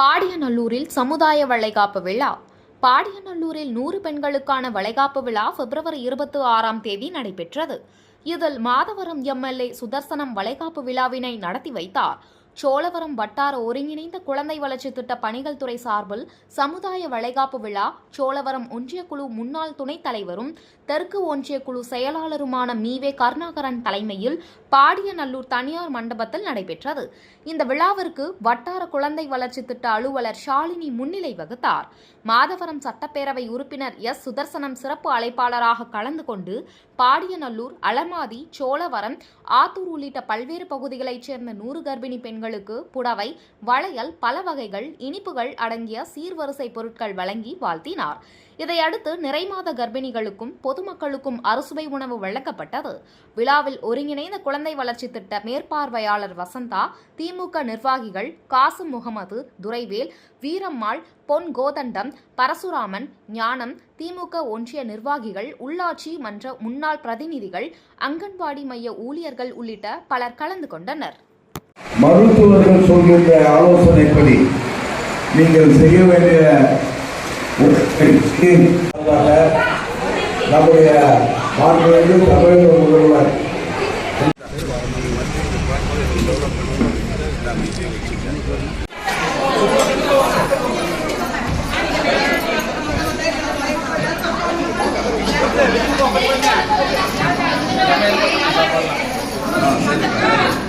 பாடியநல்லூரில் சமுதாய வளைகாப்பு விழா. பாடியநல்லூரில் 100 பெண்களுக்கான வளைகாப்பு விழா பிப்ரவரி 26ஆம் தேதி நடைபெற்றது. இதில் மாதவரம் எம்எல்ஏ சுதர்சனம் வளைகாப்பு விழாவினை நடத்தி வைத்தார். சோழவரம் வட்டார ஒருங்கிணைந்த குழந்தை வளர்ச்சி திட்ட பணிகள் துறை சார்பில் சமுதாய வளைகாப்பு விழா சோழவரம் ஒன்றிய குழு முன்னாள் துணைத் தலைவரும் தெற்கு ஒன்றிய குழு செயலாளருமான மீவே கருணாகரன் தலைமையில் பாடியநல்லூர் தனியார் மண்டபத்தில் நடைபெற்றது. இந்த விழாவிற்கு வட்டார குழந்தை வளர்ச்சி திட்ட அலுவலர் ஷாலினி முன்னிலை வகித்தார். மாதவரம் சட்டப்பேரவை உறுப்பினர் எஸ் சுதர்சனம் சிறப்பு அழைப்பாளராக கலந்து கொண்டு பாடியநல்லூர், அலமாதி, சோழவரம், ஆத்தூர் உள்ளிட்ட பல்வேறு பகுதிகளைச் சேர்ந்த 100 கர்ப்பிணி பெண்களுக்கு புடவை, வளையல், பல வகைகள், இனிப்புகள் அடங்கிய சீர்வரிசை பொருட்கள் வழங்கி வாழ்த்தினார். இதையடுத்து நிறைமாத கர்ப்பிணிகளுக்கும் பொதுமக்களுக்கும் அறுசுவை உணவு வழங்கப்பட்டது. விழாவில் ஒருங்கிணைந்த குழந்தை வளர்ச்சி திட்ட மேற்பார்வையாளர் வசந்தா, திமுக நிர்வாகிகள் காசிம் முகமது, துரைவேல், வீரம்மாள், பொன் கோதண்டம், பரசுராமன், ஞானம், திமுக ஒன்றிய நிர்வாகிகள், உள்ளாட்சி மன்ற முன்னாள் பிரதிநிதிகள், அங்கன்வாடி மைய ஊழியர்கள் உள்ளிட்ட பலர் கலந்து கொண்டனர். மருத்துவர்கள் சொல்கின்ற ஆலோசனைப்படி நீங்கள் செய்ய வேண்டிய நம்முடைய மாண்புமிகு தமிழக முதல்வர்